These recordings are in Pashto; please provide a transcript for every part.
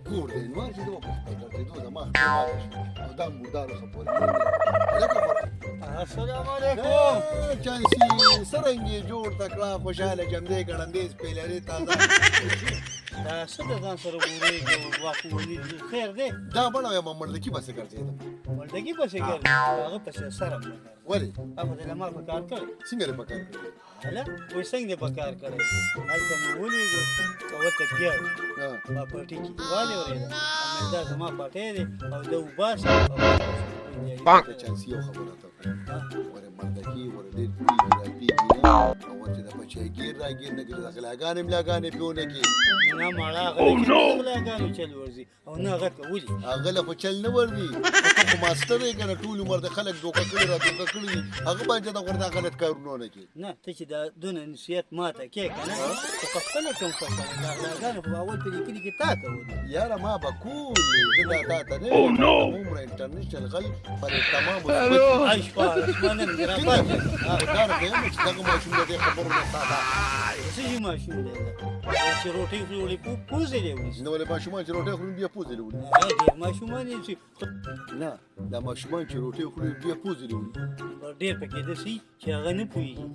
کور دی نو چې دوه ګرځېدو زما او دا مردارو خبرې السلام علیکم چانسي سرنګې جوړ تکړه خوشحاله جمدې ګړندې سپېلرې تازه دا څه د ځان سره ګورې واکو ولید خیر دی دا بڼه یم مردکي پسې ګرځېدم مردګي پسې ګرځي هغه پسې سره ولې هغه د لمر په کار کوي څنګه دې په کار کوي هله وایي څنګه دې په کار کوي هلته مې ولیږو ورته ګیاړ ما پټي کې والې ورېده دا زما پټی دی او ده وباسه چانسي یو خبره ته ورې مردکي ورې ډېر پوهېږي راپېږي نه او ورته د بچی ګیر راګیر نه کړي د غلاګانې ملاګانې پې ونه کړي نه مړه هغه غلاګانو چل ورځي او نه هغه کولي هغه له خو چل نه ورځي ته خو ماسټر یې که نه ټول عمر د خلک دوکه کړي را دوکه کړي هغه باندې د غوړ دا غلط کارونه ونه کړي نه ته چې دا دونه نصیحت ماته کې که نه خو په خپله کوم فصل دا غلاګانې خو به اول په لیکلي کې تا ته ودي یاره ما به کول زه دا تا ته نه عمره انټرنیشنل غل پر تمام عیش پاره اسمانه مې راپاتې کار کوم چې دغه ماشوم د دې خبرو نه ساده څه شي ماشوم دی چې روټۍ خوري ولې پوزې دی ونیسي نو ولې ماشومان چې روټۍ خوري بیا پوزې لري ډېر ماشومان یې چې نه دا ماشومان چې روټۍ خوري بیا پوزې لري ډېر پکې داسې چې هغه نه پوهېږي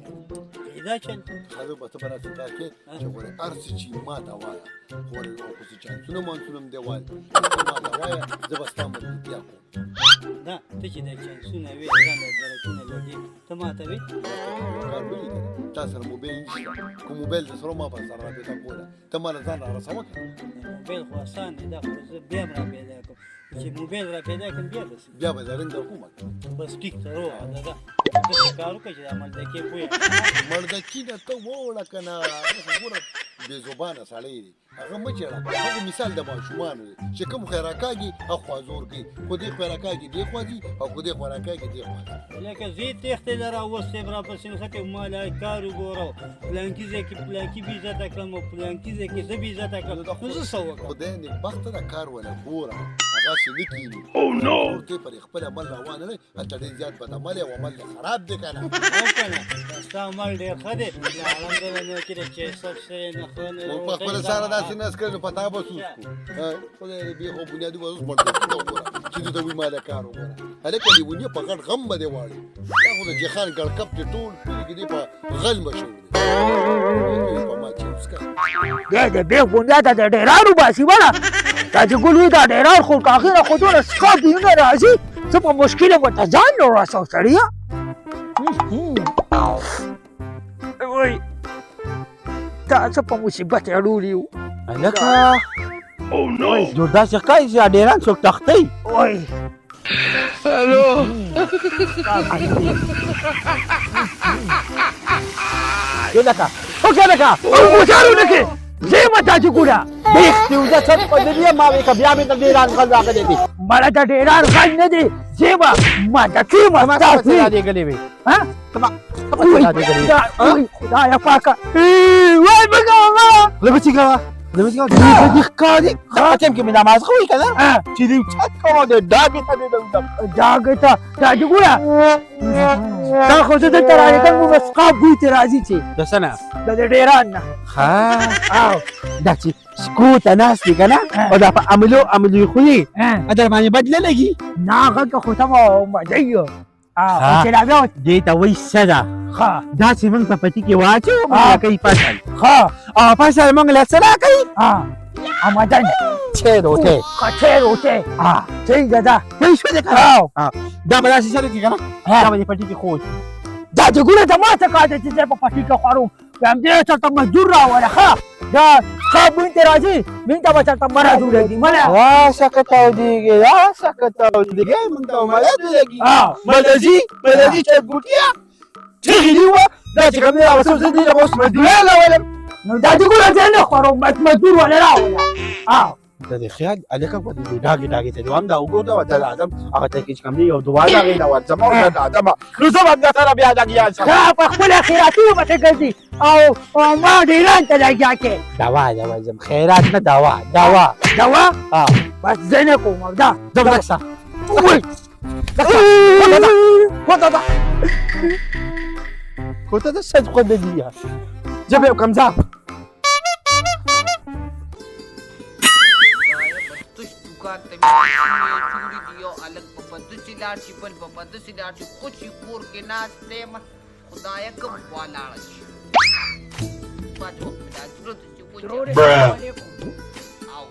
پیدا چل هغه به ته به راته کار کوې چې غواړې هر څه چې ما ته وایه غواړې خو څه چانسونه مانسونه م دې وایه ما ته وایه زه به ستا ملګرتیا کوم نه ته چې دا چانسونه وې ځان له درکونه لوټې ته ما ته وې کار بلې که نه تا سره موبایل نشته که موبایل در سره ما به سره رابطه کوله ته ما له ځان را رسوه که موبایل خو اسان دی دا خو زه بیا هم را پیدا کړم چې موبایل را پیدا کړم بیا بس بیا به زرنګ در کومه بس ټیک ته روغه ده دا داسې کار وکړه چې دا ملدکې پوهې مردکي نه ته ووړه که نه ګوره بې زبانه سړی دی هغه مه چېړه هغه مثال د ماشومانو دی چې کوم خوراکاږي هغه خوازور کوي خو دې خوراکاږي دې خوا ځي او خو دې خوراکاږي دې خوا ځي لکه زه تېښتې لره اوس صاحب راپسې نښتې ما لا کار وګوره پلانکي ځای کې پلانکي بې عزته کړم او پلانکي ځای کې زه بې عزته کړم نو زه څه وکړم خدای نېکبخته ده کار ونه ګوره هغسې نه کېږي ورته پر خپل عمل روان نه دی هلته ډېر زیات بد عمل او عمل دې خراب دی که نه او که نه ستا عمل ډېر ښه دی الحمدلله چې د چیسب سره نه ښه نه په خپله سره داسې نس کړی نو په تا به سوس کړو خدای دې بیا خو بنیادي به اوس مردکي ته وګوره چې دې ته وایي ما د کار وګوره هلکه لیونیه په غټ غم به دې واړي دا خو د جهان ګړکپ چې ټول پرېږدي دې په غل مشهور دی په ما چې اوس که دی د بیخ بنیاده د ډیرانو باسي بله دا چې ګل وي دا ډیران خو که اخره خو دونه څښا بویونه راځي څه په مشکل یم ورته ځان نه راسو سړیه وای دا څه په مصیبت اړولي وو هلکه جوړ داسې ښکاري چې دا ډېران څوک تښتوي وای هلکه وکړه موټر ونکړې زه یې مته چې ګوره بیخ دې وزه څه په دې ما وې که بیا مې د ډېران غل راغلی دی مړه د ډېران غږ نه دی زه به مدکي ما څه مستاسې رادېږلې وې خدایه پاکه وای بګاوه خوله به چې کوه خوله به چې کوه دې په دې ښکاري هغه ټایم کې مې نماز کوي که نه چې دې چت کوه د ډاګې ته دې وځم ډاګې ته دا چې ګوره دا خو زه دلته رالېږم نو مسقا بوی ترې راځي چې د څه نه د دې ډېران نه او دا چې سکو ته ناست دي که نه او دا په عملو خوري در باندې بد نه لګي نه هغه خو ته مزه یو چې لا بیا دې ته وایي څه ده ښه دا چې موږ په پټي کې واچو موږ کوي فصل ښه او فصل موږ له څه راکوي آمدن چه روټۍ کچې روټۍ څنګه ده پوه شوې که نه دا به داسې چلو کې که نه دا به دې پټي کې خوږ دا چې ګوره ته ما څه کار دی چې زه په پټي کې خوړم همدې چېرته مزدور راوله ښه دا ښه بوی ته راځي مینځ ته به چېرته مړه جوړېږي مړه راسه که تودېږي راسه که تودېږي موږ ته مړه جوړېږي ملځي چرګوټیه چغې دي وه دا چې کوم دی راوسم زه دې له اوس مزدورۍ راولم نو دا چې ګوره زه نه خوړم مزدور ولې راوله دا دې خیال هلکه په دې ډاګې ته دې هم دا وګوره ورته د ادم هغه ته کې چې کوم دی یو دعا د هغې نه ورځم او د ادمه نو زه به هم درسره بیا لګیا شم دا په خپله خیراتي پسې ګرځي او ما ډېران ته لګیا کې دوا ځم خیرات نه دوا بس زه نه کوم او دا ځم لږ خو ته د صد خو نه دي زه به یو کمزار ته مې جوړې دي یو هلک به په داسې لاړ شي بل به په داسې لاړ شي خوشي کور کې ناست یم خدایه کوم خوا لاړه شي بعد وخت مې دا زړه ته چې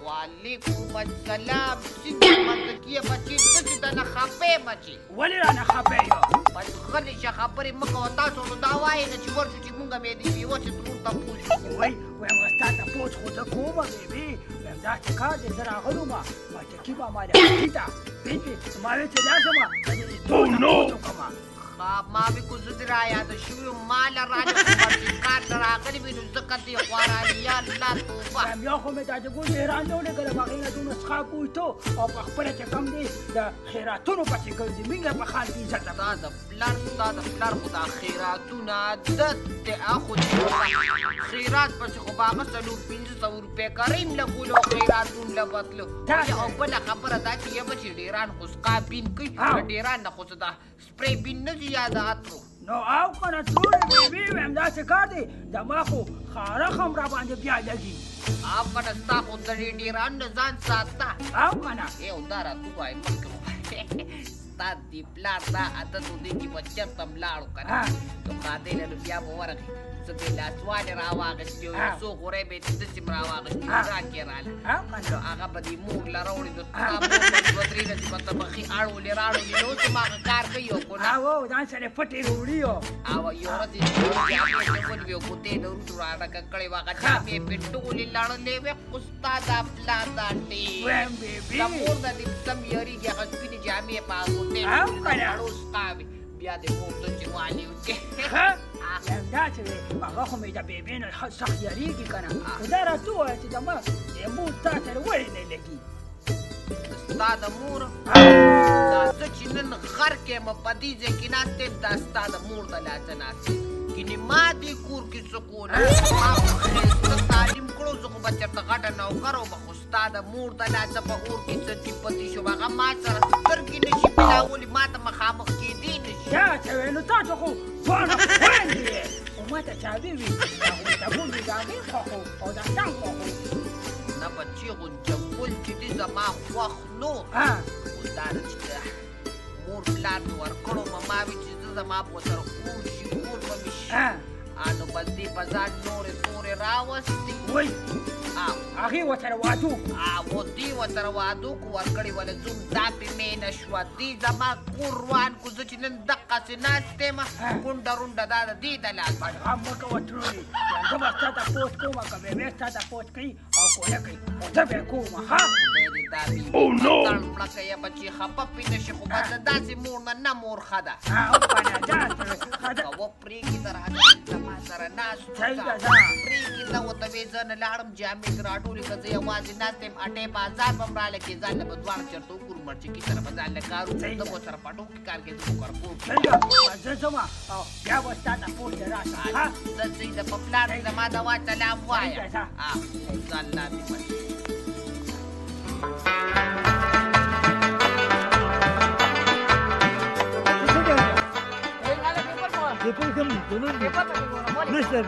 وعلیکم السلام څنګه متکیه بچې داسې درنه خفې بچې ولې رانه خفې یو بس غلی شه خبرې مه کوه تاسو نو دا وایې نه چې ورشو چې مونږ مې دې بېوه چې ترور تپوس وکړو وایم ستا تپوس خو زه کومه بېبي وایم داسې کار دی زه راغلم متکي به ما لکي ته بېبي ما ویل چې لاړ شم تپوس وکړم ما به کو زه دې رایاده شوي ما له رانه چې کار ته راغلي وي نو ځکه دې خواراني یا الله توبه وایم یو خو مې دا چې ګول حیران نه ولګېدم هغې نه دومره څښاک وویتو او په خپله چې کوم دی د خیراتونو پسې ګرځي مینګه په خال کې عزت ستا د پلار خو دا خیراتونه عادت دی خو خیرات پسې خو به هغه 400-500 روپۍ کریم لګولو خیراتون له بدلو او بله خبره دا چې یبه چې ډېران خو سقا بین کوي ډېران نه خو څه دا سپری بین نه ځي یا د عطرو نو او که نه ترورې بېبي وایم داسې کار دی زما خو خارخ هم را باندې بیا لګي او که نه ستا خو د ډېران نه ځان ساته او که نه یو دا راته ووایه مخکې ستا دې پلار دا عادت و دی چې به چېرته هم لاړو که نه نو خادۍ له نو بیا به ورغې څه به یې لاسوانې راواخېستې او یو څو غوری به یې داسې م راواخېستې راکې راله نو هغه به دې مور له راوړي نو ستا مور به 2-3 ورځې به ته مخې اړولې راړولې نو اوس هم هغه کار کوي او که نه او ځان سره پټې وړي او یو ورځ یې جامې اچولې وې او ګوتې د روټو راډکه کړې وه هغه جامې یې پرې ټولې لړلې وې خو ستا دا پلار دا ډېر وایم بېبي د مور نه دې سم یارېږي هغه سپینې جامې یې په هغه ګوتې لړو ستا وې بیا دې مور ته چې والي وکړې وایم داسې وې هغه خو مې د بېبي نه سخت یارېږي که نه خو دا راته ووایه چې زما د مور تا سره ولې نه لګي ستا د مور دا زه چې نن غر کې یم په دې ځای کې ناست یم دا ستا د مور د لاسه ناست یم ګینې ما دې کور کې څه کوله ما خو ښایسته تعلیم کړو زه خو به چېرته غټه نوکر وم خو ستا د مور د لاسه په اور کې څه تیپتې شوم هغه ما سره سترګې نه شي ملاولې ما ته مخامخ کېدی نه شي داسې وې نو تاسو خو دواړه خویندې یې خو ما ته چاوې وي دا غونډې د هغې خوښو او د اتڼ خوښو نه بچې غونجمول چې دې زما خوښ نو خو دا ده چې د مور پلار مې ورکړو ما وي چې زه زما په سره کور شي کور به مې شي نو بس دې په ځان نورې تورې راوستې وای هغې ورسره واده او دې ورسره واده وکړو ورکړې وله زوم دا پې مینه شوه دې زما کور روان کړو زه چې نن دقسې ناست یم کونډه رونډه دا د دې د لاس غم مه کوه ترورې زه به ستا تپوس کوم که بېبې ستا تپوس کوي او که نه کوي خو زه به یې کوم ښه خدای دې دا بېتړ مړه کوي بچې خفه پې نه شي خو بس د داسې مور نه مور ښه ده او که نه داسې که وپرېږي د راځه زما سره ناست پرېږدي زه ورته وې زه نه لاړم جامې دې راټولې که زه یوازې ناست یم اټۍ په ازار به م راله کې ځان له به دواړه چېرته وګورو مرچکي سره به ځان له کار وکړو ته به ورسره پټو کې کار کوې زه به کارکوم زه ځم او بیا به ستا تپوس ته راشم زه ځئ د په پلار دې زما د وا سلام وایه زه الله دې بچ पेपर कम दोनों पेपर नष्ट है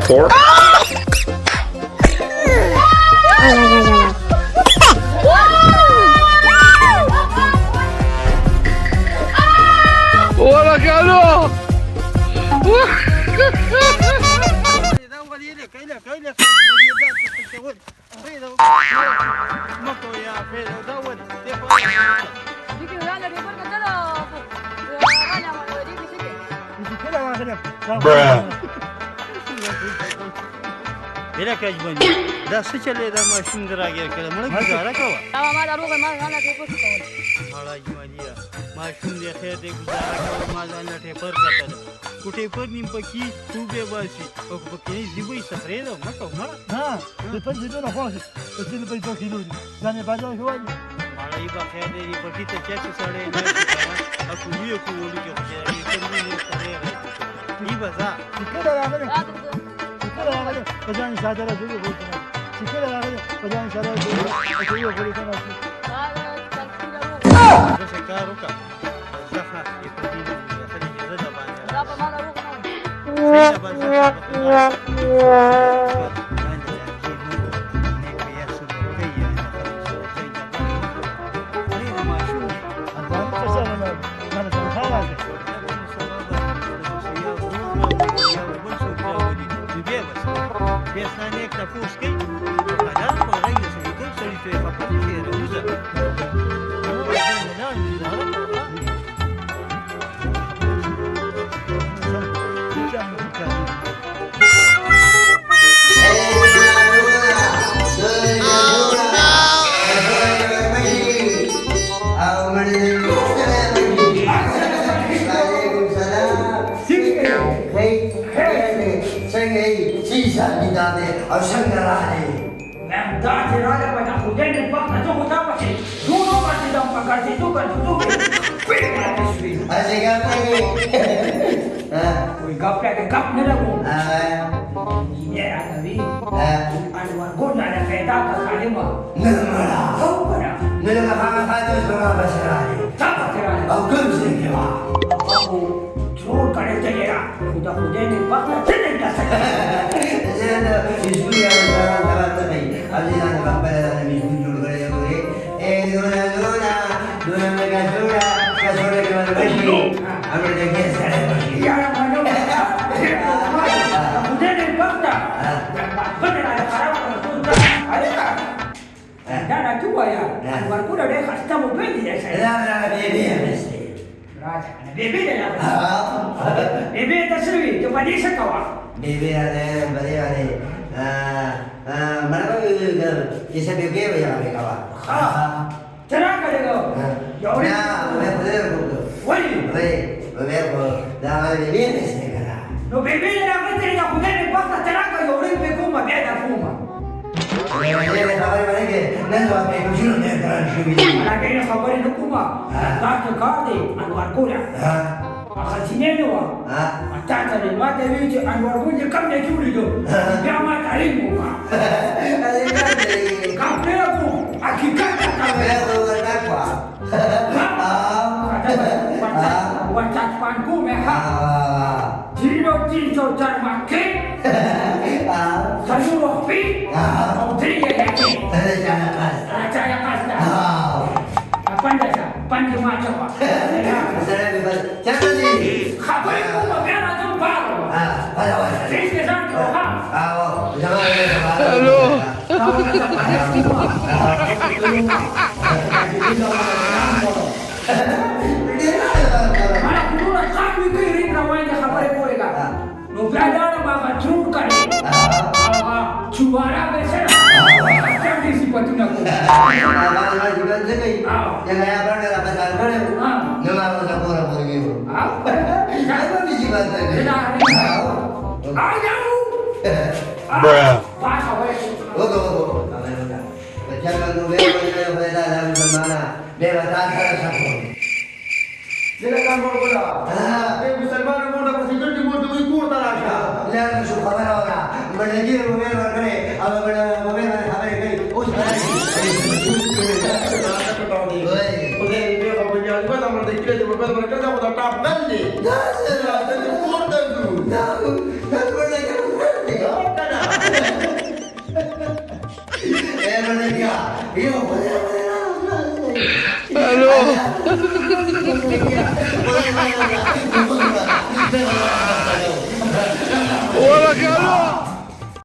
Four. ¡Hola, cabrón! میرا کج باندې دا څه چلې دا ماشین دراګر کړه مړ گزاره کوه ما دا روغه ما نه ته پوښتنه کوله مړه جمالیا ماشین دې خیر دې گزاره کوه ما ځان ته پر کتل کوټې پر نیم پکې تو به باسي او پکې زیبې سفرې دا مکه مړه ها د پنځه دونه خوښ ته دې په تو کیلو ځان په ځای هوای مړه یې به خیر دې پټی ته چې سړې نه اكو یو کو ولې کې خو دې کړې نه سړې یې بزا کله راغله کله راغله په ځان ساده راځي وایي چې کله راغله په ځان ساده راځي چې یو په دې نه زه کار وکړم څخه په دې د خلک زړه باندې دا په ما راوغه نه صحیح بازار Hola, Carlos.